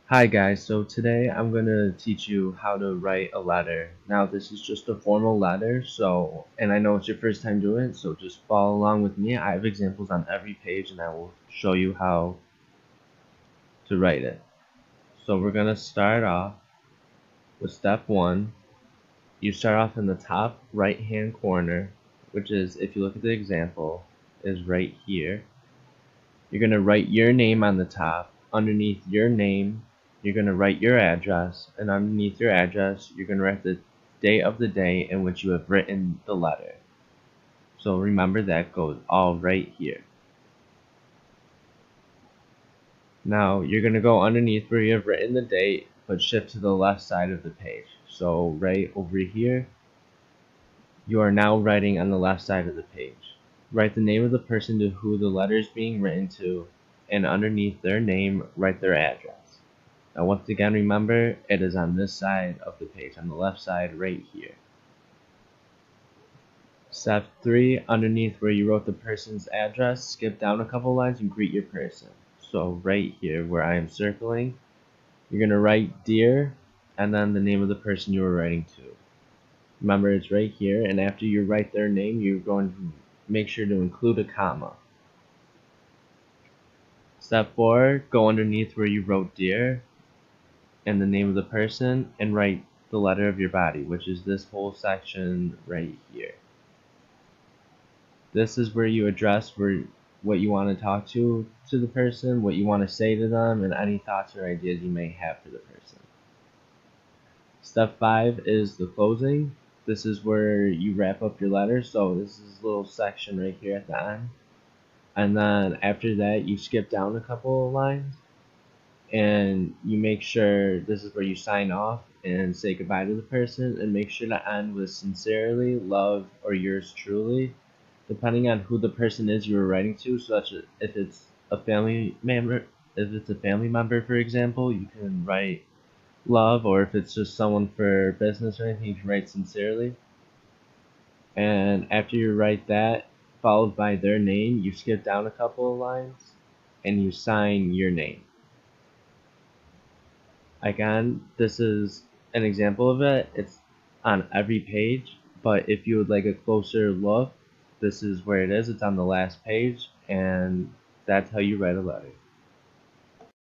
Hi guys, so today I'm going to teach you how to write a letter. Now this is just a formal letter, and I know it's your first time doing it, so just follow along with me. I have examples on every page and I will show you how to write it. So we're going to start off with step one. You start off in the top right hand corner, which is, if you look at the example, is right here. You're going to write your name on the top. Underneath your name, you're going to write your address, and underneath your address, you're going to write the date of the day in which you have written the letter. So remember that goes all right here. Now you're going to go underneath where you have written the date, but shift to the left side of the page. So right over here, you are now writing on the left side of the page. Write the name of the person to who the letter is being written to, and underneath their name, write their address. Now once again, remember, it is on this side of the page, on the left side right here. Step 3, underneath where you wrote the person's address, skip down a couple lines and greet your person. So right here where I am circling, you're going to write dear, and then the name of the person you were writing to. Remember, it's right here, and after you write their name, you're going to make sure to include a comma. Step 4, go underneath where you wrote dear, and the name of the person, and write the letter of your body, which is this whole section right here. This is where you address what you want to talk to the person, what you want to say to them, and any thoughts or ideas you may have for the person. Step 5 is the closing. This is where you wrap up your letter. So this is a little section right here at the end. And then after that, you skip down a couple of lines and you make sure this is where you sign off and say goodbye to the person, and make sure to end with sincerely, love, or yours truly, depending on who the person is you were writing to. Such as if it's a family member, for example, you can write love, or if it's just someone for business or anything, you can write sincerely. And after you write that, followed by their name, you skip down a couple of lines and you sign your name. Again, this is an example of it. It's on every page, but if you would like a closer look, this is where it is. It's on the last page, and that's how you write a letter.